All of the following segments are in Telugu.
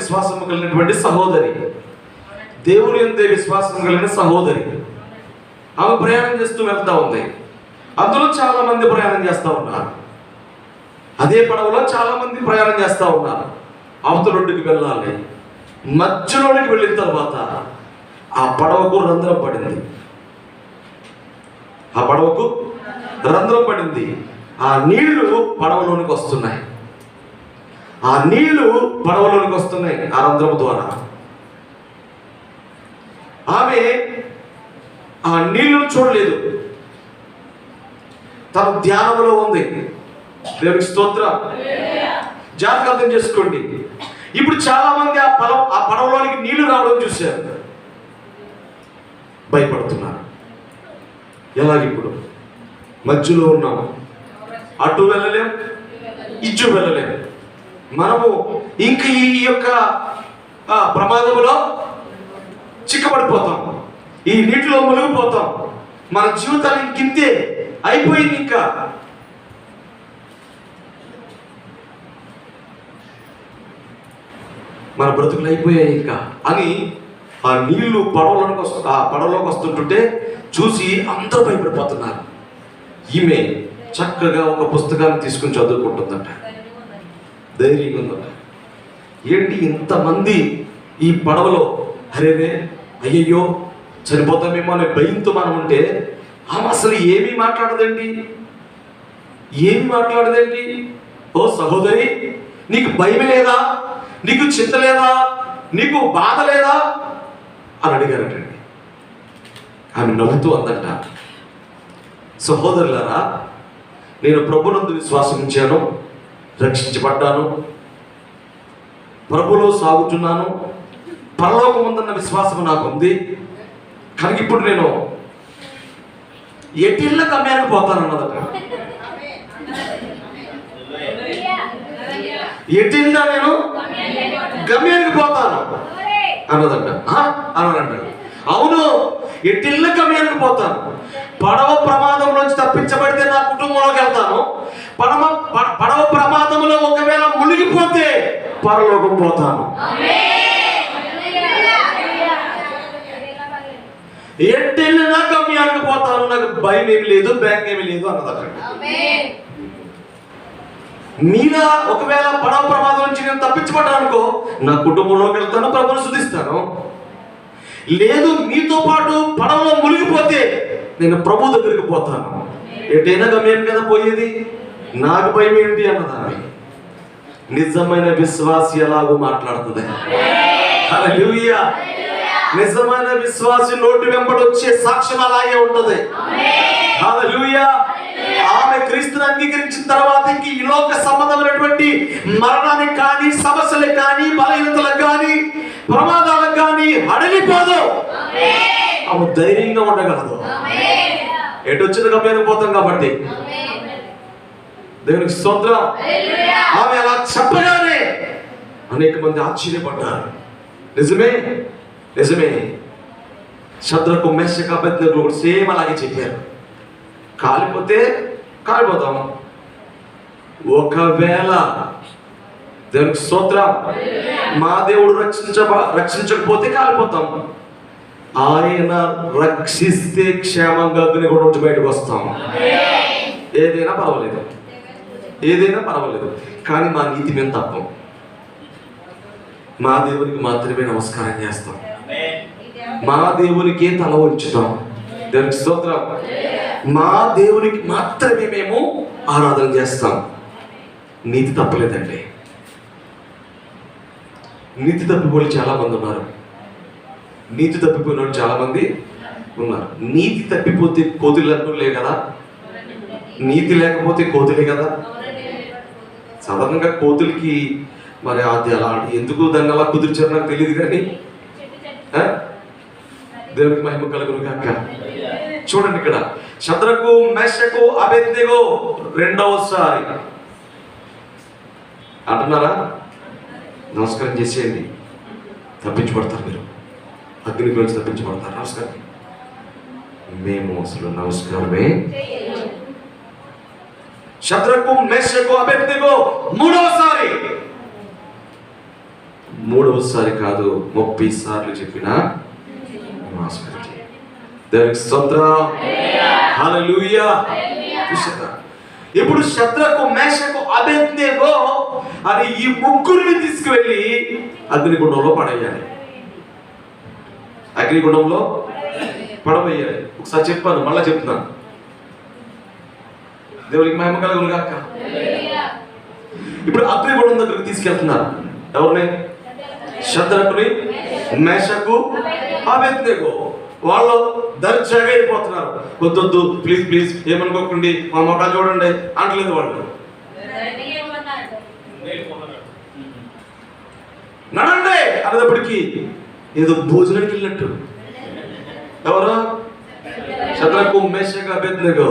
విశ్వాసం కలిగినటువంటి సహోదరి, దేవుని యందే విశ్వాసం కలిగిన సహోదరి. ఆమె ప్రయాణం చేస్తూ వెళ్తా ఉంది. అందులో చాలా మంది ప్రయాణం చేస్తూ ఉన్నారు. అదే పడవలో చాలా మంది ప్రయాణం చేస్తూ ఉన్నారు. అవతలొడ్డుకి వెళ్ళాలి. మధ్యలోనికి వెళ్ళిన తర్వాత ఆ పడవకు రంధ్రం పడింది. ఆ పడవకు రంధ్రం పడింది. ఆ నీళ్లు పడవలోనికి వస్తున్నాయి. ఆ నీళ్లు పడవలోనికి వస్తున్నాయి ఆ రంధ్రం ద్వారా. ఆమె ఆ నీళ్లను చూడలేదు, తన ధ్యానంలో ఉంది. దేవునికి స్తోత్రం. జాగ్రత్త అర్థం చేసుకోండి. ఇప్పుడు చాలా మంది ఆ పడవలోనికి నీళ్లు రావడం చూశారు, భయపడుతున్నారు. ఎలాగిప్పుడు మధ్యలో ఉన్నాము, అటు వెళ్ళలేం, ఇటు వెళ్ళలేం. మనము ఇంక ఈ యొక్క ప్రమాదంలో చిక్కబడిపోతాం, ఈ నీటిలో మునిగిపోతాం. మన జీవితాలు ఇంకింతే అయిపోయింది, ఇంకా మన బ్రతుకులు అయిపోయాయి ఇంకా అని ఆ నీళ్లు పడవలోకి వస్తుంటుంటే చూసి అందరూ భయపడిపోతున్నారు. ఈమె చక్కగా ఒక పుస్తకాన్ని తీసుకుని చదువుకుంటుందట, ధైర్యంగా ఉందట. ఏంటి ఇంతమంది ఈ పడవలో, అరేరే అయ్యయ్యో చనిపోతామేమో అనే భయంతో మనం ఉంటే ఆమె అసలు ఏమీ మాట్లాడదండి. ఓ సహోదరి, నీకు భయం లేదా? నీకు చింత లేదా? నీకు బాధ లేదా అని అడిగారటండి. ఆమె నవ్వుతూ అందంట, సహోదరులారా, నేను ప్రభునందు విశ్వాసం ఉంచాను, రక్షించబడ్డాను, ప్రభులో సాగుతున్నాను, పరలోకముందన్న విశ్వాసం నాకు ఉంది. కానీ ఇప్పుడు నేను ఎటిళ్ళ గమ్యానికి పోతానన్నదట. ఎటిల్లా నేను గమ్యానికి పోతాను అన్నదంట. అన్నాడంట. అవును, ఎటిళ్ళ గమ్యానికి పోతాను. పడవ ప్రమాదం నుంచి తప్పించబడితే నా కుటుంబంలోకి వెళ్తాను. పడవ ప్రమాదంలో ఒకవేళ మునిగిపోతే పరలోకం పోతాను. ఎట్టెళ్ళినా గమ్యానికి పోతాను, నాకు భయం ఏమి లేదు, బ్యాంక్ ఏమి లేదు అన్నదట. మీద ఒకవేళ పడవ ప్రమాదం నుంచి నేను తప్పించబడ్డాను అనుకో, నా కుటుంబంలోకి వెళ్తాను, ప్రభువును స్తుతిస్తాను. లేదు, మీతో పాటు పడవలో మునిగిపోతే నేను ప్రభు దగ్గరికి పోతాను. ఎటైనా గమ్యం కదా పోయేది, నాకు భయం ఏంటి అన్నదాన్ని. నిజమైన విశ్వాసి ఎలాగో మాట్లాడుతుంది. హల్లెలూయా. నిజమైన విశ్వాసి నోటి వెంబడి వచ్చే సాక్ష్యం అలాగే ఉంటది. హల్లెలూయా. ఆమె క్రీస్తుని అంగీకరించిన తర్వాత ఇంక ఈ లోక సంబంధమైనటువంటి మరణానికి కానీ, సమస్యలకు కానీ, బలహీనతలకు కానీ, ప్రమాదాలకు కానీ అడలిపోదు. ఆమె ధైర్యంగా ఉండగలదు. ఎటు వచ్చిన గమ్యానికి పోతాం కాబట్టి. దేవునికి స్తోత్రం. ఆమె అలా చెప్పగానే అనేక మంది ఆశ్చర్యపడ్డారు. నిజమే. శద్రకు, మేషకు, అబేద్నెగోలు కూడా సేమ్ అలాగే చెప్పారు. కాలిపోతాము. ఒకవేళ దేవునికి స్తోత్రం, మా దేవుడు రక్షించకపోతే కాలిపోతాం. ఆయన రక్షిస్తే క్షేమంగా అగ్ని కూడా నుంచి బయటకు వస్తాం. ఏదైనా పర్వాలేదు. కానీ మా నీతి మేము తప్పం. మా దేవునికి మాత్రమే నమస్కారం చేస్తాం, మా దేవునికే తల వంచుతాం. దేవునికి స్తోత్రం. మా దేవునికి మాత్రమే మేము ఆరాధన చేస్తాం. నీతి తప్పలేదండి. నీతి తప్పిపోయి చాలా మంది ఉన్నారు. నీతి తప్పిపోయిన వాళ్ళు చాలా మంది ఉన్నారు. నీతి తప్పిపోతే కోతులు అంటులే కదా, నీతి లేకపోతే కోతులే కదా. సాధారణంగా కోతులకి మరి అది అలా ఎందుకు దాన్ని అలా కుదిర్చారు నాకు తెలియదు, కానీ దేవునికి మహిమ కలుగును గాక. చూడండి, ఇక్కడ శద్రకు, మేషకు, అబేద్నెగో రెండవసారి అంటున్నారా, నమస్కారం చేసేయండి, తప్పించబడతారు. మీరు అగ్ని గురించి తప్పించబడతారు. నమస్కారం. మేము అసలు నమస్కారమే. శద్రకు, మేషకు, అబేద్నెగో మూడవసారి కాదు 30 సార్లు చెప్పినా దేవునికి స్తోత్రం, హల్లెలూయా. చూసారా, ఇప్పుడు శద్రకు, మేషకు, అబేద్నెగో అని ఈ ముగ్గురిని తీసుకువెళ్ళి అగ్నిగుండంలో పడేయాలి. అగ్నిగుండంలో పడవేయాలి. ఒకసారి చెప్పాను, మళ్ళా చెప్తున్నాను. దేవునికి మహిమ కలుగును గాక. ఇప్పుడు అగ్నిగుండం దగ్గరికి తీసుకెళ్తున్నారు. ఎవరిని? శద్రకుని, మేషకు, అబేద్నెగో. వాళ్ళు దర్జాగా అయిపోతున్నారు. వద్దొద్దు, ప్లీజ్ ప్లీజ్, ఏమనుకోకండి, మా మొక్కలు చూడండి అంటలేదు వాళ్ళు. నడండి అనేటప్పటికి ఏదో భోజనానికి వెళ్ళినట్టు. ఎవరు? శద్రకు, మేషకు, అబేద్నెగో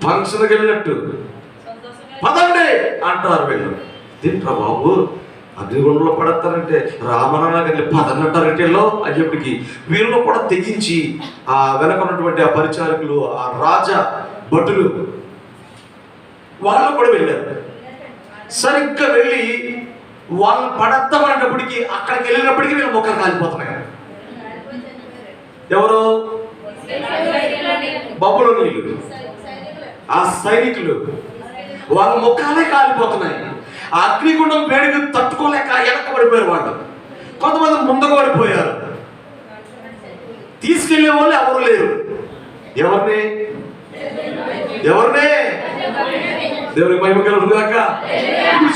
ఫంక్షన్కి వెళ్ళినట్టు. పదండి అంటారు వీళ్ళు. తింటారా బాబు, అగ్నిగుండంలో పడతారంటే రామనాన్న వెళ్ళి పదనంటారంటే అయ్యేప్పటికి వీళ్ళు కూడా తెగించి ఆ వెనక ఉన్నటువంటి ఆ పరిచారకులు, ఆ రాజా భటులు వాళ్ళు కూడా వెళ్ళారు. సరిగ్గా వెళ్ళి వాళ్ళు పడతామనేటప్పటికి అక్కడికి వెళ్ళినప్పటికీ వీళ్ళు మొక్కలు కాలిపోతున్నాయి. ఎవరు? బబులోనీయులు, ఆ సైనికులు. వాళ్ళ ముఖాలే కాలిపోతున్నాయి. ఆ అగ్నిగుండం వేడికి తట్టుకోలేక వెనకబడిపోయారు వాళ్ళు. కొంతమంది ముందుకు పడిపోయారు. తీసుకెళ్లే వాళ్ళు ఎవరు లేరు. ఎవరిని? దేవునికి మహిమ కలుగును గాక.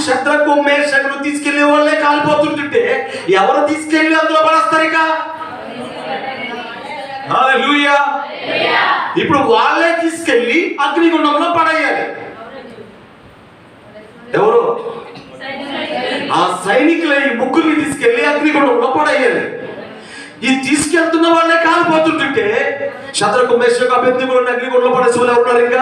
శద్రకు, మేషకును తీసుకెళ్లే వాళ్ళే కాలిపోతుంటుంటే ఎవరు తీసుకెళ్లి అందులో పడేస్తారు ఇక? హల్లెలూయా. ఇప్పుడు వాళ్ళే తీసుకెళ్లి అగ్నిగుండంలో పడేయాలి. ఎవరు? ఆ సైనికులు ఈ ముగ్గురిని తీసుకెళ్లి అగ్నిగుండంలో పడేయాలి. ఈ తీసుకెళ్తున్న వాళ్ళే కాలిపోతుంటుంటే శద్రకు, మేషకు, అబేద్నెగోలను అగ్నిగుండంలో పడేసి వాళ్ళు ఎవరున్నారు? ఇంకా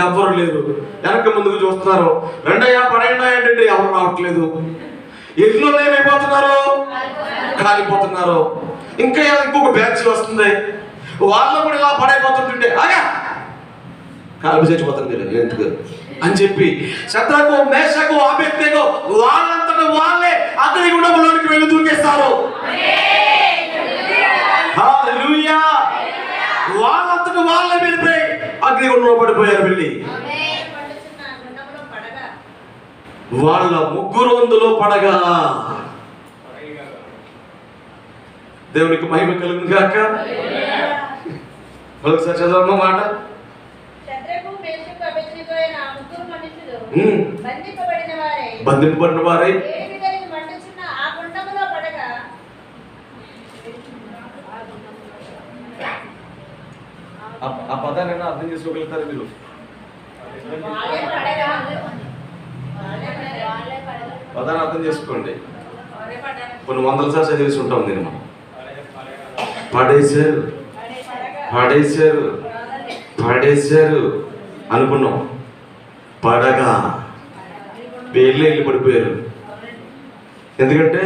ఎవరు లేరు. వెనక ముందుకు చూస్తున్నారు. రెండయ్యా పడేయండి అంటే ఎవరు రావట్లేదు. ఇంట్లో ఏమైపోతున్నారు? కాలిపోతున్నారు. ఇంకా ఇంకొక బ్యాచ్ వస్తుంది, వాళ్ళు కూడా ఇలా పడైపోతుంటుంటే ఆగా కాలిపి చచ్చిపోతారు మీరు ఎందుకు అని చెప్పి శద్రకు, మేషకు, అబేద్నెగో వాళ్ళంతటా వాళ్ళే అగ్నిగుండంలోనికి వెళ్ళి దూకేస్తారు. హల్లెలూయా. వాళ్ళంతటా వాళ్ళే వెళ్ళిపోయి అగ్నిగుండంలో పడిపోయారు. వెళ్ళి వాళ్ళ ముగ్గురు అందులో పడగా దేవునికి మహిమ కలుగును గాక. ఒకసారి చదవమ్మ మాట. బంధింపబడిన వారై ఆ పదాన్ని అర్థం చేసుకోగలుగుతారు మీరు? పదాన్ని అర్థం చేసుకోండి. కొన్ని వందల సార్లు చదివేసి ఉంటాం నేను. మనం పడేశారు పడేశారు పడేశారు అనుకున్నాం. పడగా వేళ్ళు వెళ్ళి పడిపోయారు. ఎందుకంటే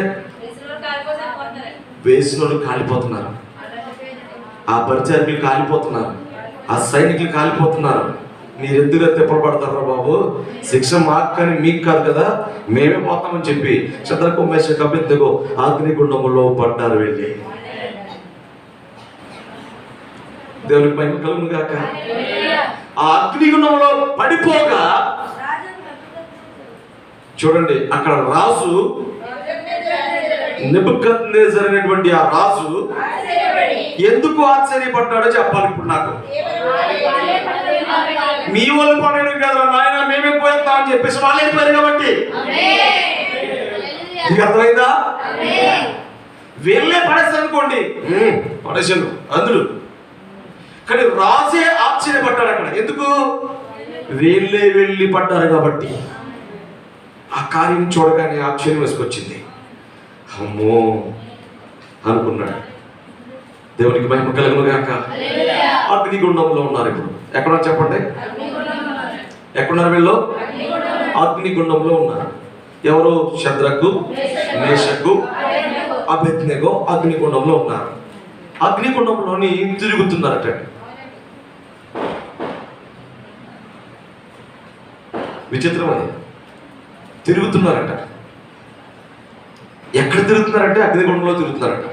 వేసినోళ్ళు కాలిపోతున్నారు, ఆ పరిచారకులు కాలిపోతున్నారు, ఆ సైనికులు కాలిపోతున్నారు. మీరు ఎందుకు తిప్పబడతారా బాబు? శిక్ష మాకు కానీ మీకు కాదు కదా, మేమే పోతామని చెప్పి శద్రకు, మేషకు, అబేద్నెగో అగ్నిగుండంలో పడ్డారు. వెళ్ళి దేవునికి మహిమ కలుగును గాక. ఆ అగ్నిగుండంలో పడిపోగా చూడండి, అక్కడ రాజు నెబుకద్నెజర్ అనేటువంటి ఆ రాజు ఎందుకు ఆశ్చర్యపడ్డాడో చెప్పాలి ఇప్పుడు నాకు. మీ వాళ్ళు పడేయడం కదా నాయన, మేమే పోయేద్దాం అని చెప్పేసి వాళ్ళు వెళ్ళిపోయారు కాబట్టి. నీకు అర్థమైందా? వీళ్ళే పడేసారు అనుకోండి, పడేసాను అందులో. కానీ రాజే ఆశ్చర్యపడ్డాడు అక్కడ. ఎందుకు? వీళ్ళే వెళ్ళి పడ్డారు కాబట్టి. ఆ కార్యం చూడగానే ఆశ్చర్యం వేసుకొచ్చింది. అమ్మో అనుకున్నాడు. దేవునికి మహిమ కలుగును గాక. అగ్నిగుండంలో ఉన్నారు. ఇప్పుడు ఎక్కడున్నారు చెప్పండి? ఎక్కడున్నారు వీళ్ళు? అగ్నిగుండంలో ఉన్నారు. ఎవరు? శద్రకు, మేషకు, అబేద్నెగో అగ్నిగుండంలో ఉన్నారు. అగ్నిగుండంలోని తిరుగుతున్నారట. విచిత్రం అది. తిరుగుతున్నారట. ఎక్కడ తిరుగుతున్నారంటే అగ్నిగుండంలో తిరుగుతున్నారట.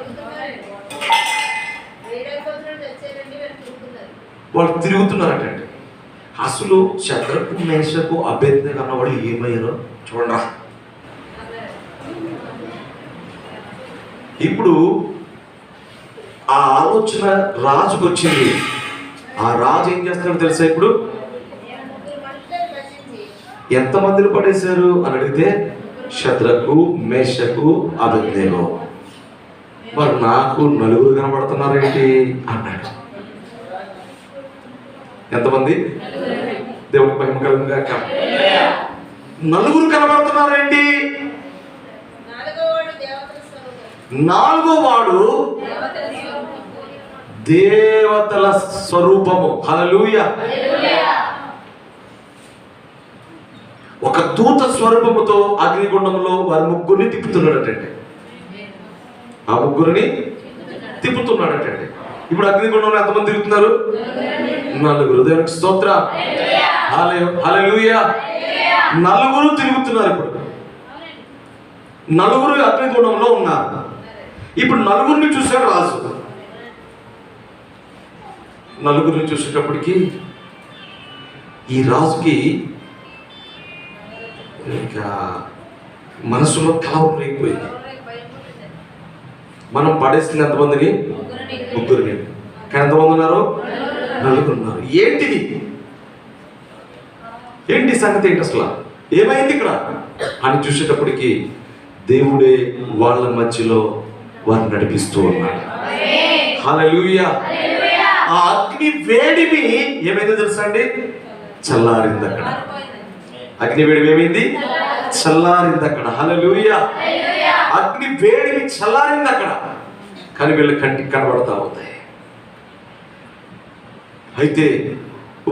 వాళ్ళు తిరుగుతున్నారట అండి. అసలు శద్రకు మేషకు అభేద్నెగో అన్న వాళ్ళు ఏమయ్యారో చూడరా. ఇప్పుడు ఆ ఆలోచన రాజుకు వచ్చింది. ఆ రాజు ఏం చేస్తున్నాడు తెలుసా? ఇప్పుడు ఎంతమందిని పడేశారు అని అడిగితే శద్రకు మేషకు అబేద్నెగో. మరి నాకు నలుగురు కనబడుతున్నారేంటి అన్నాడు. ఎంతమంది? దేవుడికి మహిమ కలుగును గాక. నలుగురు కనబడుతున్నారేంటి? నాలుగో వాడు దేవతల స్వరూపము. హల్లెలూయా. ఒక దూత స్వరూపముతో అగ్నిగుండంలో వారి ముగ్గురిని తిప్పుతున్నాడటండి. ఆ ముగ్గురిని తిప్పుతున్నాడటండి. ఇప్పుడు అగ్నిగుండంలో ఎంతమంది తిరుగుతున్నారు? నలుగురు. దేవునికి స్తోత్రం. హల్లెలూయా. నలుగురు తిరుగుతున్నారు. ఇప్పుడు నలుగురు అగ్నిగుండంలో ఉన్నారు. ఇప్పుడు నలుగురిని చూశాడు రాజు. నలుగురిని చూసేటప్పటికి ఈ రాజుకి ఇంకా మనసులో కలవరం రేగిపోయింది. మనం పడేసింది ఎంతమందిని? ముగ్గురిని. కానీ ఎంతమంది ఉన్నారు? నలుగురు ఉన్నారు. ఏంటిది? ఏంటి సంగతి? ఏంటి అసలు? ఏమైంది ఇక్కడ అని చూసేటప్పటికి దేవుడే వాళ్ళ మధ్యలో వారిని నడిపిస్తూ ఉన్నాడు. హల్లెలూయా. ఆ అగ్ని వేడిమి ఏమైందో తెలుసా అండి? చల్లారింది అక్కడ. అగ్ని వేడిమి ఏమైంది? చల్లారింది అక్కడ. హల్లెలూయా. అగ్ని వేడిమి చల్లారింది అక్కడ. కానీ వీళ్ళ కంటికి కనబడతా అవుతాయి. అయితే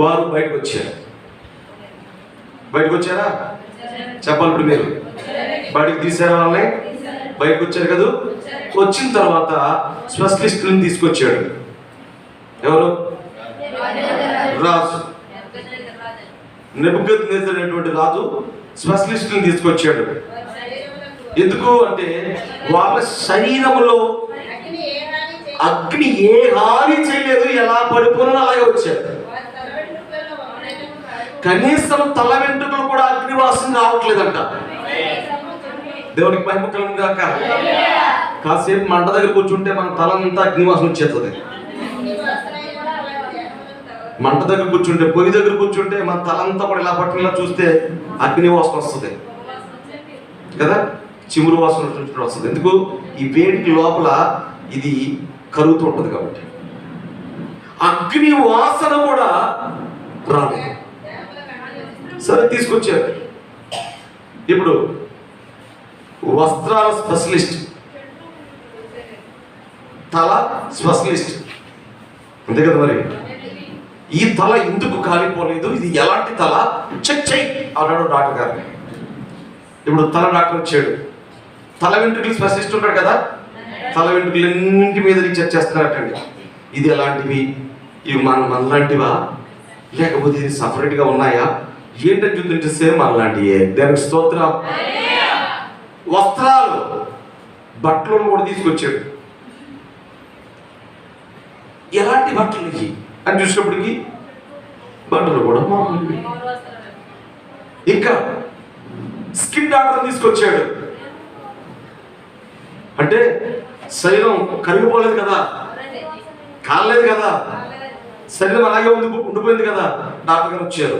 వారు బయటకు వచ్చారు. బయటకు వచ్చారా? చెప్పాలి. ఇప్పుడు మీరు బయటకు తీసారా? వాళ్ళని బయటకు వచ్చారు కదా. వచ్చిన తర్వాత స్పెషలిస్టులను తీసుకొచ్చాడు. ఎవరు? రాజు. నెబుకద్నెజర్ అనేటువంటి రాజు స్పెషలిస్టులను తీసుకొచ్చాడు. ఎందుకు అంటే వాళ్ళ శరీరంలో అగ్ని ఏ హాని చేయలేదు, ఎలా పడిపోయినా అలాగే వచ్చారు. కనీసం తల వెంట్రుకలు కూడా అగ్ని వాసన రావట్లేదంట. దేవునికి మహిమ కలుగును గాక. కాసేపు మంట దగ్గర కూర్చుంటే మన తలంతా అగ్ని వాసన వచ్చేస్తుంది. మంట దగ్గర కూర్చుంటే, పొయ్యి దగ్గర కూర్చుంటే మన తలంతా కూడా ఇలా పట్టుకునేలా చూస్తే అగ్ని వాసన వస్తుంది కదా. చిమురు వాసన వస్తుంది. ఎందుకు? ఈ వేడికి లోపల ఇది కరుగుతూ ఉంటుంది కాబట్టి. అగ్ని వాసన కూడా రాలేదు. సరే తీసుకొచ్చారు. ఇప్పుడు వస్త్రాల స్పెషలిస్ట్, తల స్పెషలిస్ట్, అంతే కదా. మరి ఈ తల ఎందుకు కాలిపోలేదు, ఇది ఎలాంటి తల, చెక్ చెయ్యి అన్నాడు డాక్టర్ గారిని. ఇప్పుడు తల డాక్టర్ వచ్చాడు. తల వెంట్రుకలు స్పెషలిస్ట్ ఉంటాడు కదా. తల వెంట్రుకలన్నింటి మీద రీసెర్చ్ చేస్తున్నారటండి. ఇది ఎలాంటివి, ఇవి మనలాంటివా లేకపోతే ఇది సపరేట్గా ఉన్నాయా ఏంటని చూస్తుంటే సేమ్ మనలాంటివే. దానికి స్తోత్రం. వస్త్రాలు, బట్టలు కూడా తీసుకొచ్చాడు. ఎలాంటి బట్టలు ఇవి అని చూసినప్పటికి బట్టలు కూడా మామూలు. ఇంకా స్కిన్ డాక్టర్ తీసుకొచ్చాడు. అంటే శరీరం కరిగిపోలేదు కదా, కాలేదు కదా, శరీరం అలాగే ఉండిపోయింది కదా. డాక్టర్ గారు వచ్చారు.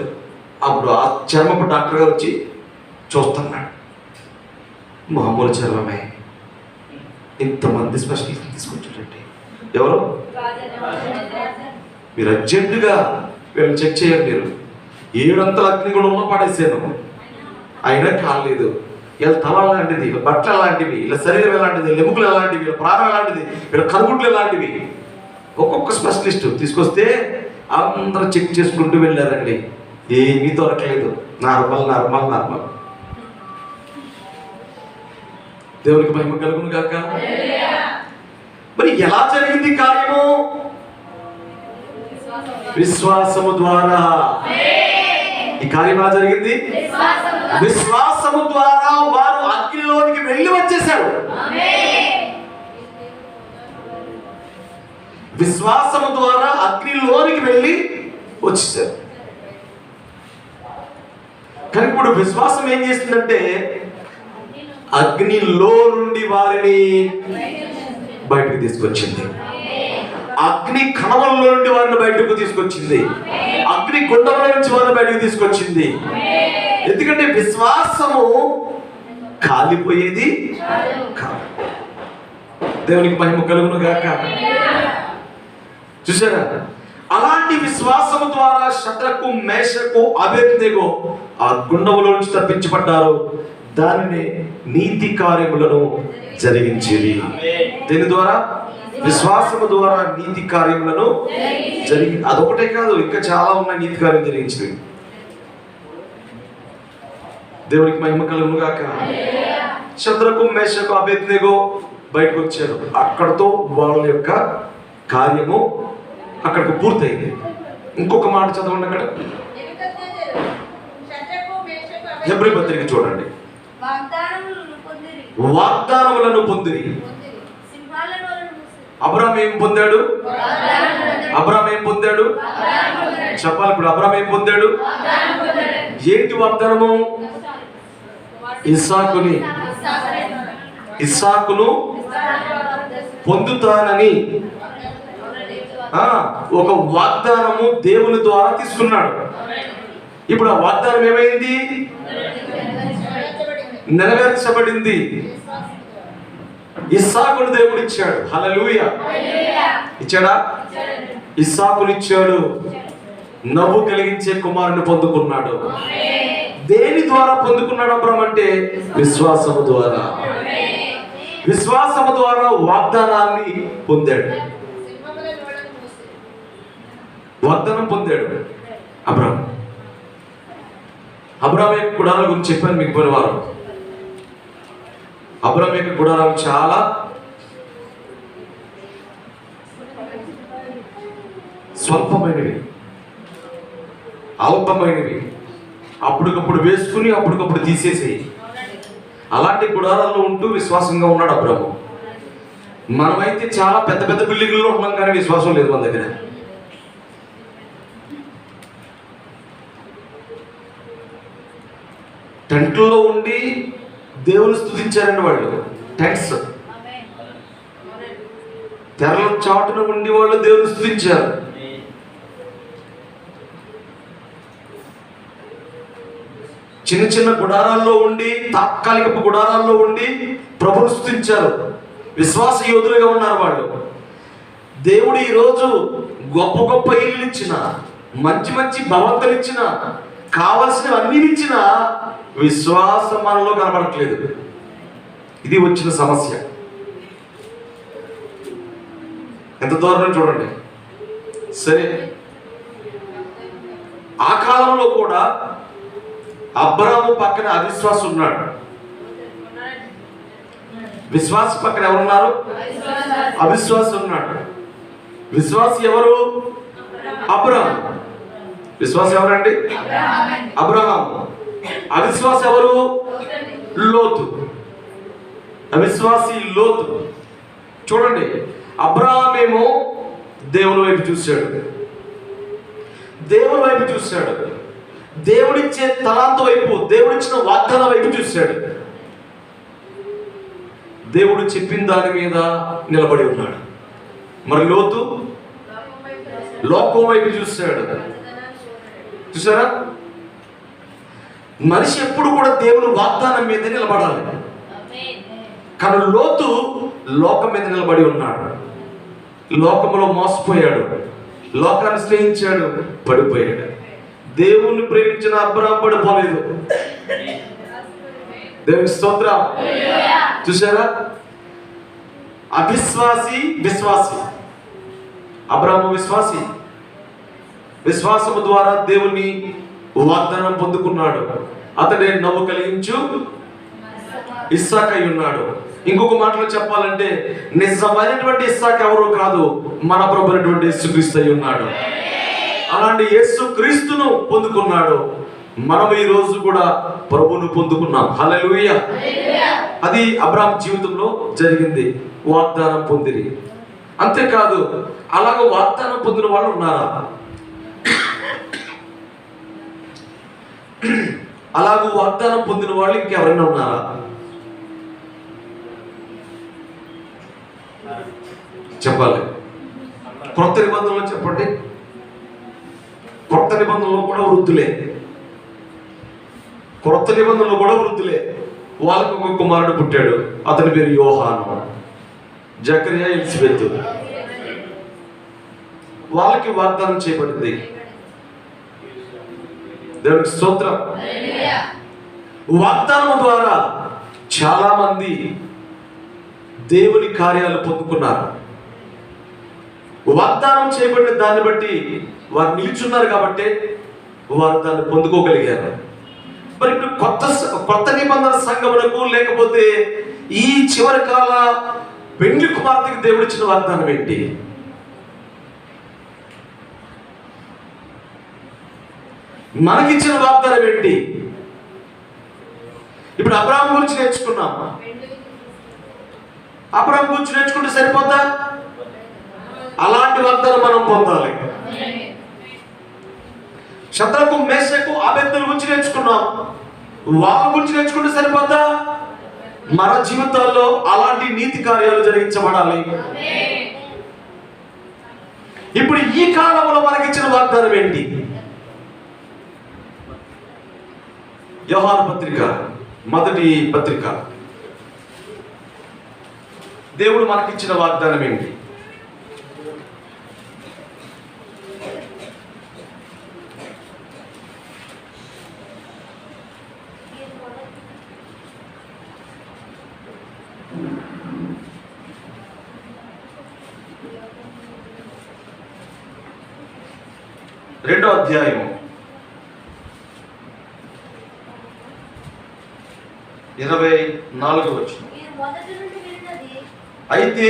అప్పుడు ఆ చర్మపు డాక్టర్ గారు వచ్చి చూస్తున్నాడు. మామూలు చర్మమే, ఇంతమంది స్పెషలిస్ట్ తీసుకొచ్చాడండి. ఎవరు? మీరు అర్జెంటుగా వీళ్ళని చెక్ చేయండి. మీరు 7 అగ్నిగుండంలో పడేసాను, అయినా కాలేదు. వీళ్ళ తల ఎలాంటిది, వీళ్ళ బట్టలు ఎలాంటివి, వీళ్ళ శరీరం ఎలాంటిది, ఎముకలు ఎలాంటివి, వీళ్ళ ప్రాణం ఎలాంటిది, వీళ్ళ కరుగుట్లు ఎలాంటివి. ఒక్కొక్క స్పెషలిస్ట్ తీసుకొస్తే అందరూ చెక్ చేసుకుంటూ వెళ్ళారండి. ఏమీ దొరకలేదు. Normal normal normal. దేవునికి మహిమ కలుగును గాక. మరి ఎలా జరిగింది కార్యము? విశ్వాసము ద్వారా. ఈ కార్యం ఎలా జరిగింది? విశ్వాసము ద్వారా వారు అగ్ని అగ్నిలోనికి వెళ్ళి వచ్చేసాడు. విశ్వాసము ద్వారా అగ్నిలోనికి వెళ్ళి వచ్చేసాడు. కానీ ఇప్పుడు విశ్వాసం ఏం చేస్తుందంటే అగ్నిలో నుండి వారిని బయటకు తీసుకొచ్చింది. అగ్ని కణవంలో నుండి వారిని బయటకు తీసుకొచ్చింది. అగ్ని గుండంలో నుంచి వారిని బయటకు తీసుకొచ్చింది. ఎందుకంటే విశ్వాసము కాలిపోయేది కాదు. దేవునికి మహిమ కలుగును గాక. చూసారా, అలాంటి విశ్వాసము ద్వారా షద్రకు, మేషకు, అబేద్నెగో ఆ గుండములో నుంచి తప్పించబడ్డారు. దానిని నీతి కార్యములను జరిగించేది. దీని ద్వారా విశ్వాసము ద్వారా నీతి కార్యములను జరిగి, అదొకటే కాదు, ఇంకా చాలా ఉన్నాయి నీతి కార్యం జరిగించేవి. దేవునికి మహిమ కలుగును గాక. షద్రకు, మేషకు, అబేద్నెగో బయటకు వచ్చారు. అక్కడతో వాళ్ళ యొక్క కార్యము అక్కడికి పూర్తయింది. ఇంకొక మాట చదవండి. అక్కడ హెబ్రీ పత్రిక చూడండి. వాగ్దానములను పొందిరి. అబ్రాహాము ఏం పొందాడు? అబ్రాహాము ఏం పొందాడు? చెప్పాలి ఇప్పుడు. అబ్రాహాము ఏం పొందాడు? ఏంటి వాగ్దానము? ఇస్సాకును పొందుతానని ఒక వాగ్దానము దేవుని ద్వారా తీసుకున్నాడు. ఇప్పుడు ఆ వాగ్దానం ఏమైంది? నెరవేర్చబడింది. ఇస్సాకును దేవుడు ఇచ్చాడు. హల్లెలూయా. ఇచ్చాడా? ఇస్సాకును ఇచ్చాడు. నవ్వు కలిగించే కుమారుని పొందుకున్నాడు. దేని ద్వారా పొందుకున్నాడు అబ్రాహాము అంటే విశ్వాసము ద్వారా. విశ్వాసము ద్వారా వాగ్దానాన్ని పొందాడు. వాగ్దానం పొందాడు అబ్రాహాము. అబ్రాహాము యొక్క గుడారాల గురించి చెప్పాను మీకు పోయిన వారం. అబ్రాహాము యొక్క గుడారాలు చాలా స్వల్పమైనవి, అల్పమైనవి, అప్పటికప్పుడు వేసుకుని అప్పటికప్పుడు తీసేసి అలాంటి గుడారాల్లో ఉంటూ విశ్వాసంగా ఉన్నాడు అబ్రాహాము. మనమైతే చాలా పెద్ద పెద్ద బిల్డింగ్లో ఉన్నాం కానీ విశ్వాసం లేదు మన దగ్గర. టెంట్లో ఉండి దేవుని స్తుతించారండి వాళ్ళు. టెంట్స్ తెరల చాటున ఉండి వాళ్ళు దేవుని స్తుతించారు. చిన్న చిన్న గుడారాల్లో ఉండి, తాత్కాలిక గుడారాల్లో ఉండి ప్రభువును స్తుతించారు. విశ్వాస యోధులుగా ఉన్నారు వాళ్ళు. దేవుడు ఈరోజు గొప్ప గొప్ప ఇల్లు ఇచ్చిన, మంచి మంచి భవంతులు ఇచ్చిన, కావలసినవి అన్ని ఇచ్చిన విశ్వాసం మనలో కనబడట్లేదు. ఇది వచ్చిన సమస్య. ఎంత దూరం చూడండి. సరే, ఆ కాలంలో కూడా అబ్రాహాము పక్కన అవిశ్వాసం ఉన్నాడు. విశ్వాస పక్కన ఎవరున్నారు? అవిశ్వాసం ఉన్నాడు. విశ్వాసి ఎవరు? అబ్రాహాము. విశ్వాసం ఎవరండి? అబ్రాహాము. అవిశ్వాసి ఎవరు? లోతు. అవిశ్వాసి లోతు. చూడండి, అబ్రాహామేమో దేవుని వైపు చూశాడు. దేవుని వైపు చూశాడు. దేవుడిచ్చే తలాంతు వైపు, దేవుడిచ్చిన వాగ్దానం వైపు చూశాడు. దేవుడు చెప్పిన దాని మీద నిలబడి ఉన్నాడు. మరి లోతు లోకం వైపు చూశాడు. చూసారా, మనిషి ఎప్పుడు కూడా దేవుని వాగ్దానం మీద నిలబడాలి. కానీ లోతు లోకం మీద నిలబడి ఉన్నాడు. లోకంలో మోసపోయాడు, లోకాన్ని స్నేహించాడు, పడిపోయాడు. దేవుణ్ణి ప్రేమించిన అబ్రాహాము పడిపోలేదు. దేవుని స్తోత్రం. చూసారా, అవిశ్వాసి విశ్వాసి. అబ్రాహాము విశ్వాసి. విశ్వాసము ద్వారా దేవుని వాగ్దానం పొందుకున్నాడు. అతడే నవ్వు కలిగించు ఇస్సాకు అయి ఉన్నాడు. ఇంకొక మాటలో చెప్పాలంటే నిజమైనటువంటి ఇస్సాకు ఎవరో కాదు, మన ప్రభువైనటువంటి యేసుక్రీస్తు అయి ఉన్నాడు. అలాంటి యేసుక్రీస్తును పొందుకున్నాడు. మనం ఈ రోజు కూడా ప్రభువును పొందుకున్నాం. హల్లెలూయా. అది అబ్రాహాం జీవితంలో జరిగింది. వాగ్దానం పొందిరి. అంతేకాదు, అలాగ వాగ్దానం పొందిన వాళ్ళు ఉన్నారా? అలాగూ వాగ్దానం పొందిన వాళ్ళు ఇంకెవరైనా ఉన్నారా? చెప్పాలి. క్రొత్త నిబంధనలో చెప్పండి. క్రొత్త నిబంధనలో కూడా వృద్ధులే. క్రొత్త నిబంధనలో కూడా వృద్ధులే. వాళ్ళకు ఒక కుమారుడు పుట్టాడు. అతని పేరు యోహాను. జకరియా, ఎలిజబెత్. వాళ్ళకి వాగ్దానం చేయబడింది. దేవునికి స్తోత్రం. వాగ్దానం ద్వారా చాలా మంది దేవుని కార్యాలు పొందుకున్నారు. వాగ్దానం చేయబడిన దాన్ని బట్టి వారు నిలుచున్నారు కాబట్టి వారు దాన్ని పొందుకోగలిగారు. మరి ఇప్పుడు కొత్త నిబంధన సంఘములకు, లేకపోతే ఈ చివరి కాల పెండ్లి కుమార్తెకి దేవుడు ఇచ్చిన వాగ్దానం ఏంటి? మనకిచ్చిన వాగ్దానం ఏంటి? ఇప్పుడు అబ్రాహాం గురించి నేర్చుకున్నాం. అబ్రాహాం గురించి నేర్చుకుంటే సరిపోతా? అలాంటి వాగ్దానం మనం పొందాలి. శద్రకు, మేషకు, అబేద్నెగో గురించి నేర్చుకున్నాం. వాళ్ళ గురించి నేర్చుకుంటే సరిపోతా? మన జీవితాల్లో అలాంటి నీతి కార్యాలు జరిగించబడాలి. ఇప్పుడు ఈ కాలంలో మనకిచ్చిన వాగ్దానం ఏంటి? యోహాను పత్రిక, మొదటి పత్రిక. దేవుడు మనకిచ్చిన వాగ్దానం ఏంటి? రెండో అధ్యాయం 24వ వచనం. అయితే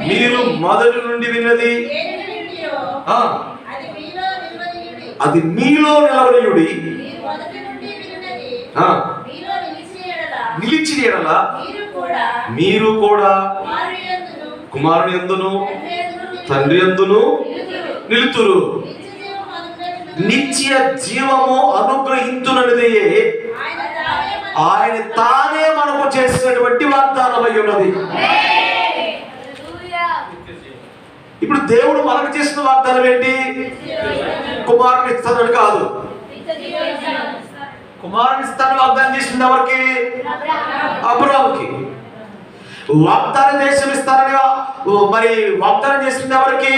మీరు మొదటి నుండి విన్నది అది మీలో నిలవనీయుడి. నిలిచిన యెడల మీరు కూడా కుమారుని యందును తండ్రి యందును నిలుతురు. నిత్య జీవము అనుగ్రహించుననిదే ఆయన తానే మనకు చేసినటువంటి వాగ్దానం అయి ఉన్నది. ఇప్పుడు దేవుడు మనకు చేసిన వాగ్దానం ఏంటి? కుమారుని ఇస్తానని కాదు. కుమారుని ఇస్తానని వాగ్దానం చేసింది ఎవరికి? అబ్రాహాముకి. వాగ్దాన దేశం ఇస్తానని మరి వాగ్దానం చేసింది ఎవరికి?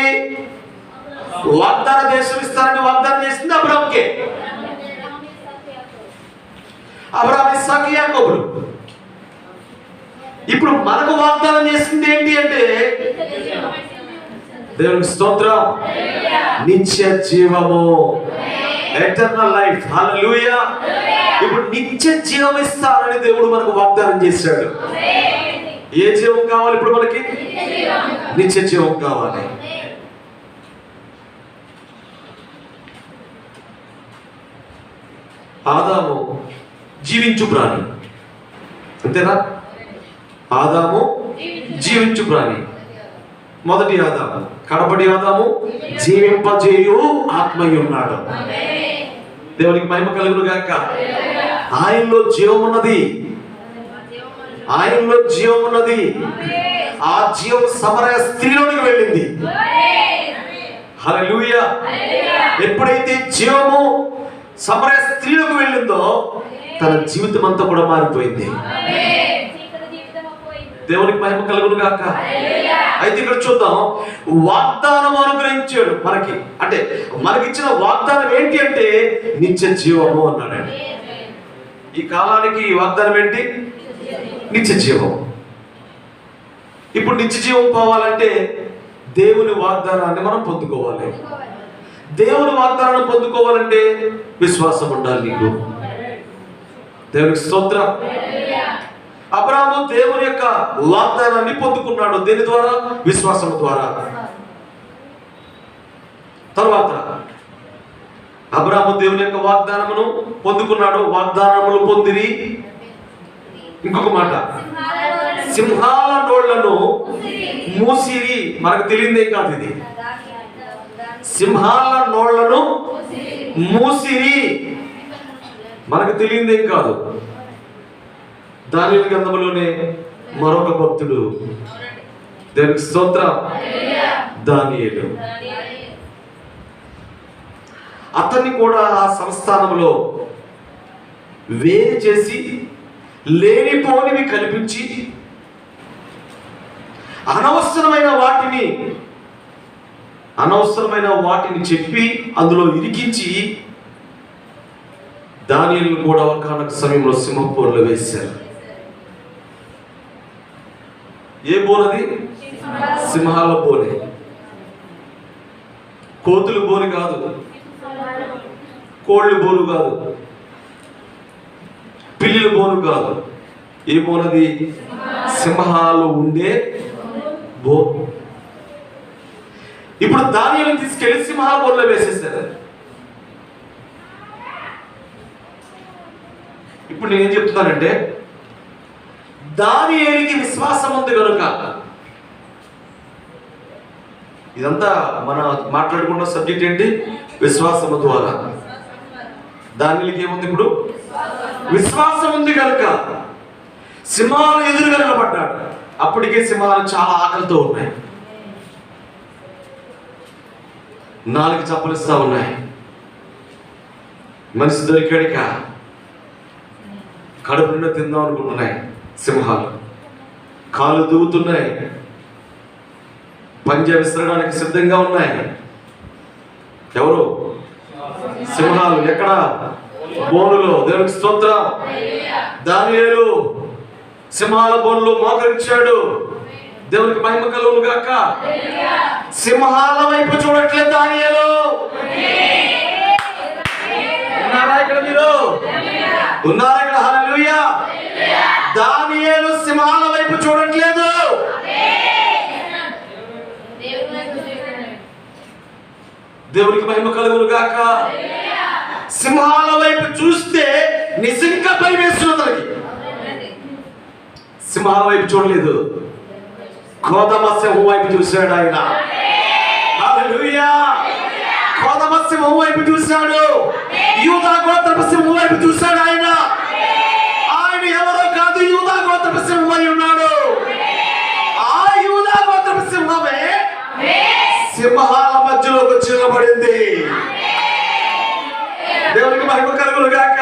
వాగ్దాన దేశం ఇస్తానని వాగ్దానం చేసింది అబ్రాహాముకే. అబ్రాహాము, ఇస్సాకు, యాకోబులు. ఇప్పుడు మనకు వాగ్దానం చేసింది ఏంటి అంటే, దేవునికి స్తోత్రం, నిత్య జీవము, ఎటర్నల్ లైఫ్. హల్లెలూయా. ఇప్పుడు నిత్య జీవం ఇస్తానని దేవుడు మనకు వాగ్దానం చేశాడు. ఏ జీవం కావాలి ఇప్పుడు మనకి? నిత్య జీవం కావాలి. ఆదాము జీవించు ప్రాణి, అంతేనా? ఆదాము జీవించు ప్రాణి. మొదటి ఆదాము, కడపటి ఆదాము జీవింపజేయు ఆత్మయ్య ఉన్నాడు. దేవునికి మహిమ కలుగును గాక. ఆయనలో జీవం ఉన్నది. ఆయనలో జీవం ఉన్నది. ఆ జీవం సమరయ స్త్రీలోనికి వెళ్ళింది. హల్లెలూయా. ఎప్పుడైతే జీవము సమరయ స్త్రీలకు వెళ్ళిందో తన జీవితం అంతా కూడా మారిపోయింది. దేవునికి మహిమ కలుగును గాక. అయితే ఇక్కడ చూద్దాం, వాగ్దానం అనుగ్రహించాడు మనకి. అంటే మనకిచ్చిన వాగ్దానం ఏంటి అంటే నిత్య జీవము అన్నాడండి. ఈ కాలానికి ఈ వాగ్దానం ఏంటి? నిత్య జీవం. ఇప్పుడు నిత్య జీవం పోవాలంటే దేవుని వాగ్దానాన్ని మనం పొందుకోవాలి. దేవుని వాగ్దానాన్ని పొందుకోవాలంటే విశ్వాసం ఉండాలి నీకు. దేవునికి స్తోత్రం. అబ్రాహాము దేవుని యొక్క వాగ్దానాన్ని పొందుకున్నాడు. దేని ద్వారా? విశ్వాసం ద్వారా. తర్వాత అబ్రాహాము దేవుని యొక్క వాగ్దానమును పొందుకున్నాడు. వాగ్దానములు పొందిరి. ఇంకొక మాట, సింహాల నోళ్లను మూసిరి. మనకు తెలియదే కాదు ఇది. సింహాల నోళ్లను మూసిరి మనకు తెలియదేం కాదు. దానియేలు గ్రంథంలోనే మరొక భక్తుడు, దేవునికి స్తోత్రం, దానియేలు, అతన్ని కూడా ఆ సంస్థానంలో వేరు చేసి లేనిపోనివి కల్పించి అనవసరమైన వాటిని చెప్పి అందులో ఇరికించి దానియేలును కూడా ఒకానొక సమయంలో సింహపురంలో వేశారు. ఏ బోనది? సింహాల బోనే. కోతులు బోను కాదు, కోళ్ళు బోను కాదు, పిల్లుల బోను కాదు. ఏ బోనది? సింహాలు ఉండే బోను. ఇప్పుడు దానియేలును తీసుకెళ్లి సింహాల బోన్లో వేసేసారు. ఇప్పుడు నేనేం చెప్తున్నానంటే, దానియేలుకి విశ్వాసం ఉంది కనుక, ఇదంతా మన మాట్లాడుకున్న సబ్జెక్ట్ ఏంటి? విశ్వాసము ద్వారా. దానియేలుకి ఏముంది? ఇప్పుడు విశ్వాసం ఉంది కనుక సింహాలు ఎదురుగా నిలబడ్డాడు. అప్పటికే సింహాలు చాలా ఆకలితో ఉన్నాయి, 4 చప్పలిస్తా ఉన్నాయి. మనిషి దొరికాడిక కడుపు నిండా తిందాం అనుకుంటున్నాయి సింహాలు. కాళ్ళు దూవుతున్నాయి, పంజా విసరడానికి సిద్ధంగా ఉన్నాయి. ఎవరు? సింహాలు. ఎక్కడ? బోనులో. దేవునికి స్తోత్రం. దానియేలు సింహాల బోనులో మోకరించాడు. దేవునికి మహిమ కలుగును గాక. సింహాల వైపు చూడట్లేదు దానియేలు. ఉన్నారా ఇక్కడ? మీరు ఉన్నారా ఇక్కడ? హల్లెలూయా. దానియేలు సింహాల వైపు చూడట్లేదు. దేవునికి మహిమ కలుగును గాక. సింహాల వైపు చూస్తే నిజంగా భయం వేస్తున్నది. సింహాల వైపు చూడలేదు, కోదమ సింహం వైపు చూశాడు ఆయన. హల్లెలూయా. కోదమ సింహం వైపు చూశాడు, యూదా గోత్రపు సింహం వైపు చూశాడు ఆయన. ఆయన ఎవరో కాదు, యూదా గోత్రపు సింహం అయి ఉన్నాడు. ఆ యూదా గోత్రపు సింహమే సింహాల మధ్యలోకి వచ్చి నిలబడింది. దేవునికి మహిమ కలుగును గాక.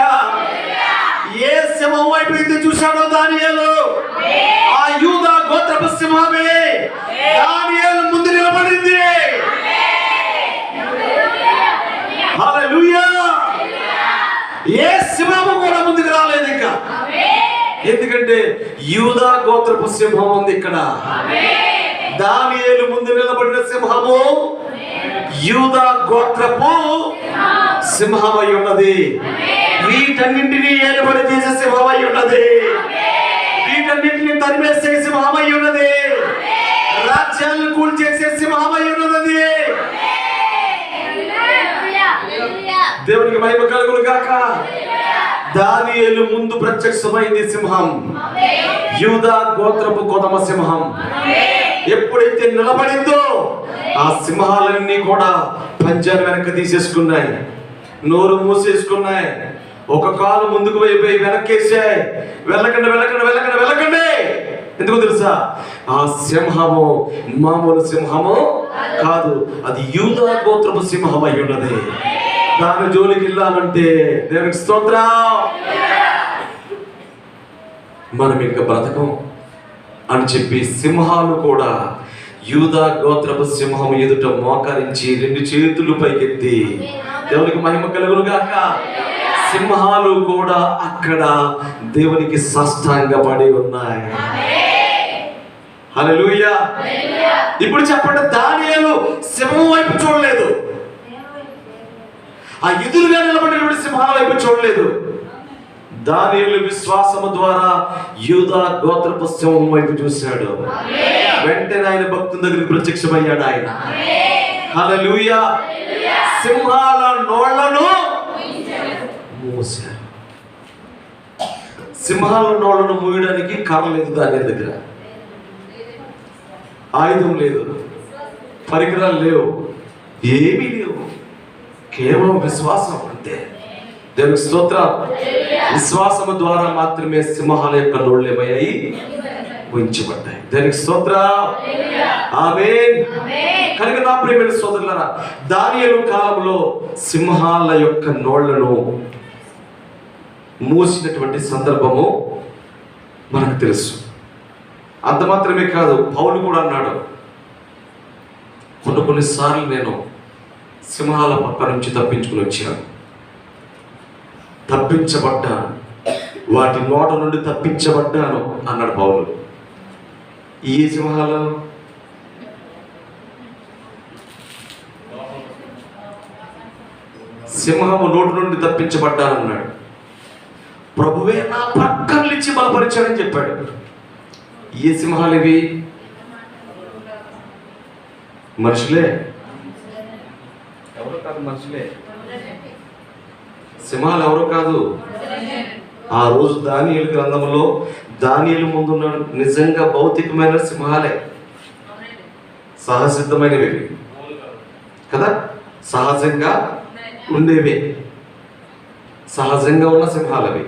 ఏ సింహం వైపు అయితే చూశాడో దానియేలు, ఆ యూదా గోత్రపు సింహమే దానియేలు ముందు నిలబడింది. హల్లెలూయా. ఏ సింహము కూడా ముందుకు రాలేదు ఇంకా. ఎందుకంటే యూదా గోత్రపు సింహం ఉంది ఇక్కడ. దానియేలు ముందు నిలబడిన సింహము యూదా గోత్రపు సింహమై ఉన్నది. వీటన్నింటినీ ఏలుబడి చేసే సింహమై ఉన్నది. వీటన్నింటినీ తరిమేసే సింహమై ఉన్నది. రాజ్యాలను కూల్చేసే సింహమై ఉన్నది. దేవునికి మహిమ కలుగును గాక. దానియేలు ముందు ప్రత్యక్షమైంది సింహం, యూదా గోత్రపు కొదమ సింహం. ఎప్పుడైతే నిలబడిందో ఆ సింహాలన్నీ కూడా పంజాను వెనక్కి తీసేసుకున్నాయి, నోరు మూసేసుకున్నాయి, ఒక కాలు ముందుకు వైపోయి వెనక్కేసాయి. వెళ్ళకండి వెళ్ళకండి వెళ్ళకండి వెళ్ళకండి. ఎందుకు తెలుసా? ఆ సింహము మామూలు సింహము కాదు, అది యూదా గోత్రపు సింహం అయి ఉన్నది. దాని జోలికి వెళ్ళాలంటే దేవునికి స్తోత్రం, మనం ఇంకా బ్రతకం అని చెప్పి సింహాలు కూడా యూదా గోత్రపు సింహం ఎదుట మోకరించి 2 చేతులు పైకెత్తి, దేవునికి మహిమ కలుగును గాక. సింహాలు కూడా అక్కడ దేవునికి సాష్టాంగపడి ఉన్నాయి. హల్లెలూయా. ఇప్పుడు చెప్పండి, దానియేలు సింహం వైపు చూడలేదు, ఆ ఎదురుగా నిలబడినటువంటి సింహాల వైపు చూడలేదు. దానియేలు విశ్వాసము ద్వారా యూదా గోత్రపు సింహం వైపు చూశాడు. వెంటనే ఆయన భక్తుల దగ్గరికి ప్రత్యక్షమయ్యాడు ఆయన. హల్లెలూయా. సింహాల నోళ్లను మోసారు. సింహాల నోళ్లను మూయడానికి కర్ర లేదు, దాని దగ్గర ఆయుధం లేదు, పరికరాలు లేవు, ఏమీ లేవు, కేవలం విశ్వాసం అంతే. దేవునికి స్తోత్రం. విశ్వాసము ద్వారా మాత్రమే సింహాల యొక్క నోళ్ళు ఏమయ్యాయి? ఉంచబడ్డాయి. దేవునికి స్తోత్రం. ఆమేన్. కనుక నా ప్రియమైన సోదరులారా, దానియేలు కాలంలో సింహాల యొక్క నోళ్లను మూసినటువంటి సందర్భము మనకు తెలుసు. అంత మాత్రమే కాదు, పౌలు కూడా అన్నాడు, కొన్నిసార్లు నేను సింహాల పక్క నుంచి తప్పించుకుని వచ్చాను, తప్పించబడ్డాను, వాటి నోట నుండి తప్పించబడ్డాను అన్నాడు పౌలు. ఈ సింహాలు సింహము నోటి నుండి తప్పించబడ్డానన్నాడు. ప్రభువే నా ప్రక్కర్లిచ్చి బలపరిచాడని చెప్పాడు. ఏ సింహాలు ఇవి? మనుషులే, ఎవరు కాదు, మనుషులే. సింహాలు ఎవరు కాదు. ఆ రోజు దానియేలు గ్రంథంలో దానియేలు ముందున్నాడు, నిజంగా భౌతికమైన సింహాలే, సహసిద్ధమైనవి కదా, సహజంగా ఉండేవే, సహజంగా ఉన్న సింహాలు అవి.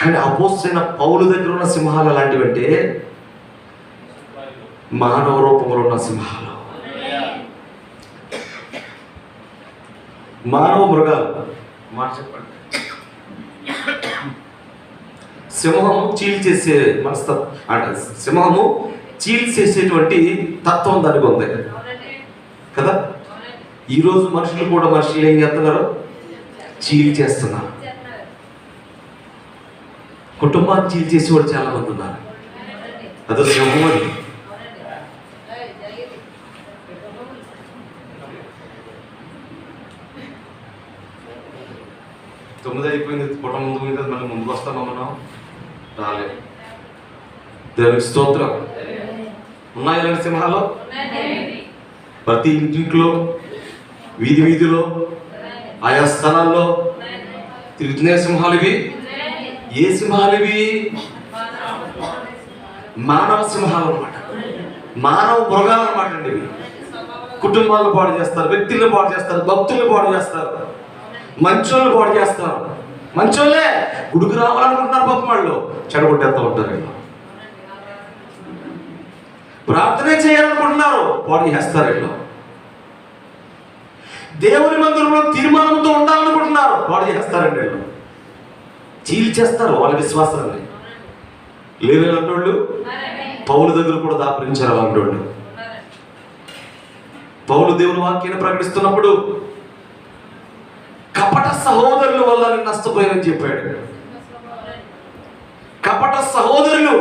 కానీ అపోస్తలుడైన పౌలు దగ్గర ఉన్న సింహాలు ఎలాంటివంటే మానవ రూపంలో ఉన్న సింహాలు, మానవ మృగాలు. మాట చెప్పండి. సింహము చీల్చేసే మనస్తత్వం, సింహము చీల్చేసేటువంటి తత్వం దానికి ఉంది కదా. ఈరోజు మనుషులు కూడా మనుషులు ఏం చేస్తున్నారు? చీల్చేస్తున్నారు. కుటుంబాన్ని చీల్చేసేవాడు చాలా మంది ఉన్నారు. అదో సింహం అది. తొమ్మిది అయిపోయింది, కుటుంబం ముందు పోయింది, మళ్ళీ ముందుకు వస్తామా మనం? రాలేదు. దేవునికి స్తోత్రం. ఉన్నాయి ఇలాంటి సింహాలు ప్రతి ఇంటింట్లో, వీధి వీధిలో, ఆయా స్థలాల్లో తిరుగుతున్న సింహాలు ఇవి. ఏ సింహాలు ఇవి? మానవ సింహాలు అన్నమాట, మానవ మృగాలు అన్నమాట అండి. ఇవి కుటుంబాలను పాడు చేస్తారు, వ్యక్తులను పాడు చేస్తారు, భక్తులను పాడు చేస్తారు, మంచోళ్ళు పాడు చేస్తారు. మంచోళ్ళే గుడికి రావాలనుకుంటున్నారు, పాపం వాళ్ళు చెడగొట్టేస్తూ ఉంటారు. వీళ్ళు ప్రార్థనే చేయాలనుకుంటున్నారు, పాడు చేస్తారు. వీళ్ళు దేవుని మందిరంలో తీర్మానంతో ఉండాలనుకుంటున్నారు, పాడు చేస్తారండి. వీళ్ళు చీల్చేస్తారు వాళ్ళ విశ్వాసాన్ని. లేదంటే వాళ్ళు పౌలు దగ్గర కూడా దాపరించారు. అలాంటి వాళ్ళు పౌలు దేవుని వాక్యాన్ని ప్రకటిస్తున్నప్పుడు కపట సహోదరుల వల్ల నేను నష్టపోయానని చెప్పాడు. కపట సహోదరులు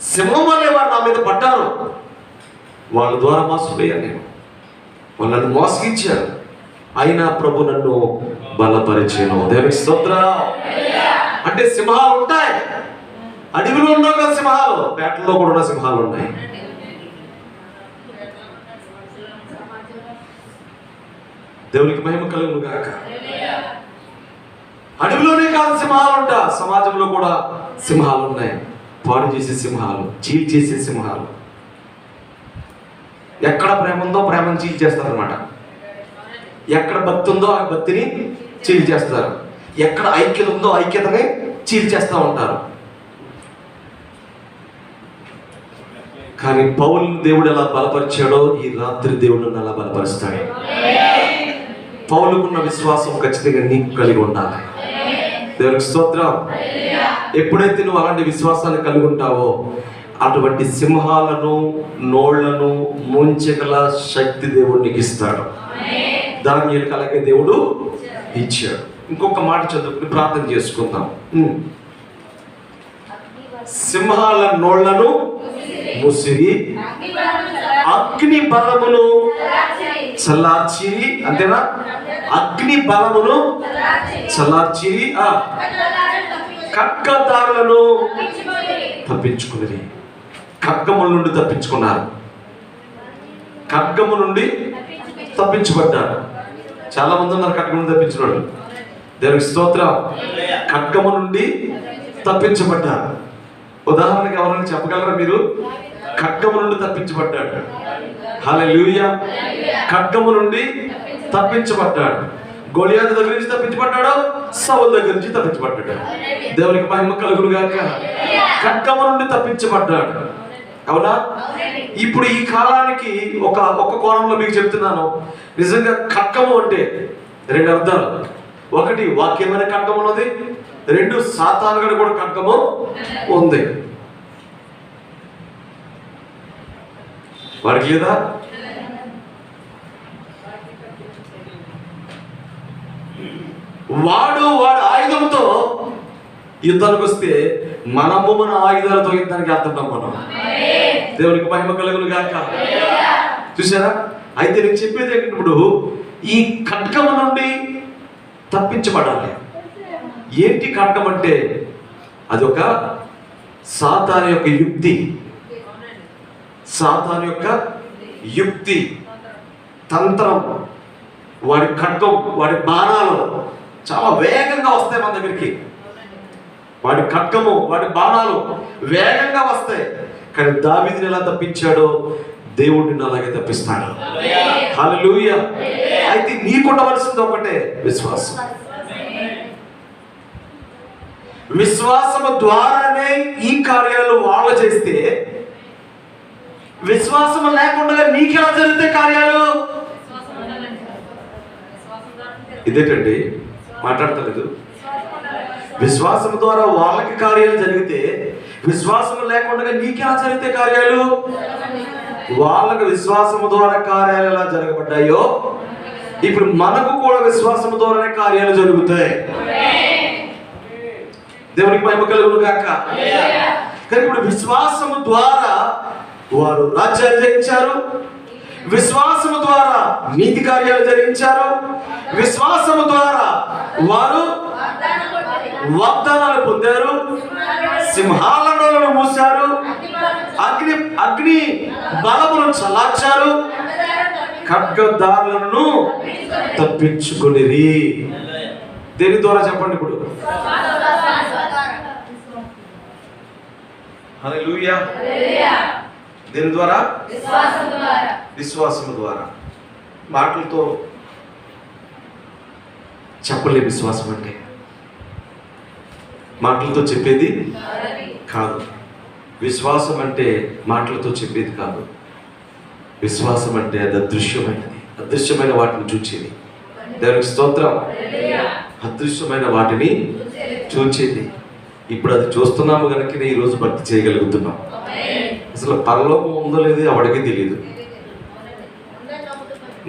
సింహం వల్లే వారు నా మీద పడ్డారు, వాళ్ళ ద్వారా మోసపోయాను నేను, వాళ్ళు నన్ను మోసగించారు, అయినా ప్రభు నన్ను బలపరిచాను. దేవునికి స్తోత్రం. అంటే సింహాలు ఉంటాయి, అడవిలో ఉన్నావు కదా సింహాలు, పేటల్లో కూడా ఉన్న సింహాలు ఉన్నాయి. దేవునికి మహిమ కలుగును గాక. అడవిలోనే కాదు సింహాలు ఉంటా, సమాజంలో కూడా సింహాలు ఉన్నాయి. పాడు చేసే సింహాలు, చీల్ చేసే సింహాలు. ఎక్కడ ప్రేమ ఉందో ప్రేమను చీల్ చేస్తారనమాట, ఎక్కడ భక్తి ఉందో ఆ భక్తిని చీల్ చేస్తారు, ఎక్కడ ఐక్యత ఉందో ఐక్యతని చీల్ చేస్తూ ఉంటారు. కానీ పౌలు దేవుడు ఎలా బలపరిచాడో ఈ రాత్రి దేవుడు అలా బలపరుస్తాడు. పౌలుకున్న విశ్వాసం ఖచ్చితంగా నీకు కలిగి ఉండాలి. దేవునికి స్తోత్రం. ఎప్పుడైతే నువ్వు అలాంటి విశ్వాసాన్ని కలిగి ఉంటావో అటువంటి సింహాలను నోళ్లను ముంచగల శక్తి దేవుడు నీకు ఇస్తాడు. దానియేలుకు అలాగే దేవుడు ఇచ్చాడు. ఇంకొక మాట చదువుకుని ప్రార్థన చేసుకుందాం. సింహాల నోళ్లను ముసిరి అగ్ని బలమును చల్లార్చిరి. అంతేనా? అగ్ని బలమును చల్లార్చిరి, ఖడ్గదారులను తప్పించుకుని. ఖడ్గముల నుండి తప్పించుకున్నారు, ఖడ్గము నుండి తప్పించబడ్డారు. చాలా మంది ఉన్నారు ఖడ్గము నుండి తప్పించిన వాళ్ళు. దేవునికి స్తోత్రం. ఖడ్గము నుండి తప్పించబడ్డారు. ఉదాహరణకి ఎవరైనా చెప్పగలరా మీరు? ఖడ్గము నుండి తప్పించబడ్డాడు. హల్లెలూయా. ఖడ్గము నుండి తప్పించబడ్డాడు. గొలియాతు దగ్గర నుంచి తప్పించబడ్డాడు, సౌలు దగ్గర నుంచి తప్పించబడ్డాడు. దేవునికి మహిమ కలుగును గాక. ఖడ్గము నుండి తప్పించబడ్డాడు. అవునా? ఇప్పుడు ఈ కాలానికి ఒక కోణంలో మీకు చెప్తున్నాను. నిజంగా ఖడ్గము అంటే రెండు అర్థాలు. ఒకటి, వాక్యమైన ఖడ్గం ఉన్నది. రెండు, సాతానుగా కూడా ఖడ్గము ఉంది. వాడికి లేదా? వాడు ఆయుధంతో యుద్ధానికి వస్తే మనము మన ఆయుధాలతో యుద్ధానికి వెళ్తున్నాం మనం. దేవునికి మహిమ కలుగును గాక. చూసారా? అయితే నేను చెప్పేది ఏంటప్పుడు, ఈ ఖడ్గము నుండి తప్పించబడాలి. ఏంటి ఖడ్గం అంటే? అది ఒక సాతాను యొక్క యుక్తి. సాతాను యొక్క యుక్తి, తంత్రం. వాడి ఖడ్గం, వాడి బాణాలు చాలా వేగంగా వస్తాయి మన దగ్గరికి. వాడి ఖడ్గము, వాడి బాణాలు వేగంగా వస్తాయి. కానీ దావీదుని ఎలా తప్పించాడో దేవుడిని అలాగే తప్పిస్తాడు. హల్లెలూయా. అయితే నీకు ఉండవలసింది ఒకటే, విశ్వాసం. విశ్వాసము ద్వారానే ఈ కార్యాలు వాళ్ళు చేస్తే, విశ్వాసం లేకుండా నీకెలా జరుగుతాయి కార్యాలు? ఇదేంటండి మాట్లాడతలేదు? విశ్వాసం ద్వారా వాళ్ళకి కార్యాలు జరిగితే, విశ్వాసం లేకుండా నీకెలా జరిగితే కార్యాలు? వాళ్ళకి విశ్వాసము ద్వారా కార్యాలు ఎలా జరగబడ్డాయో ఇప్పుడు మనకు కూడా విశ్వాసము ద్వారానే కార్యాలు జరుగుతాయి. దేవునికి మహిమ కలుగును గాక. కానీ ఇప్పుడు విశ్వాసము ద్వారా వారు రాజ్యాలు జయించారు, విశ్వాసము ద్వారా నీతి కార్యాలు జరిగించారు, విశ్వాసము ద్వారా వారు వాగ్దానాలు పొందారు, సింహాలను మూశారు, అగ్ని బలమును చల్లార్చారు, ఖడ్గదారులను తప్పించుకునిరి. దేని ద్వారా చెప్పండి ఇప్పుడు? హల్లెలూయా. దేని ద్వారా? విశ్వాసము ద్వారా. మాటలతో చెప్పలే. విశ్వాసం అంటే మాటలతో చెప్పేది కాదు. విశ్వాసం అంటే మాటలతో చెప్పేది కాదు. విశ్వాసం అంటే అది అదృశ్యమైనది. అదృశ్యమైన వాటిని చూచేది. దేవునికి స్తోత్రం. అదృశ్యమైన వాటిని చూచేది. ఇప్పుడు అది చూస్తున్నాము కనుక ఈరోజు భక్తి చేయగలుగుతున్నాం. అసలు పరలోకం ఉందో లేదో ఎవడికి తెలియదు,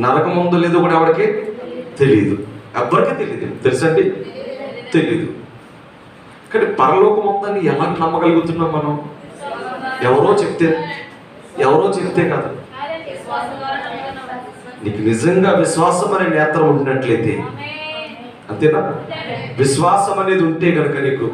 నరకం ఉందో లేదో కూడా ఎవడికి తెలియదు, ఎవరికి తెలియదు. తెలుసండి? తెలీదు. కానీ పరలోకం ఉందని ఎలా నమ్మగలుగుతున్నాం మనం? ఎవరో చెప్తే కాదు. నీకు నిజంగా విశ్వాసం అనే నేత్రం ఉన్నట్లయితే, అంతేనా? విశ్వాసం అనేది ఉంటే కనుక నీకు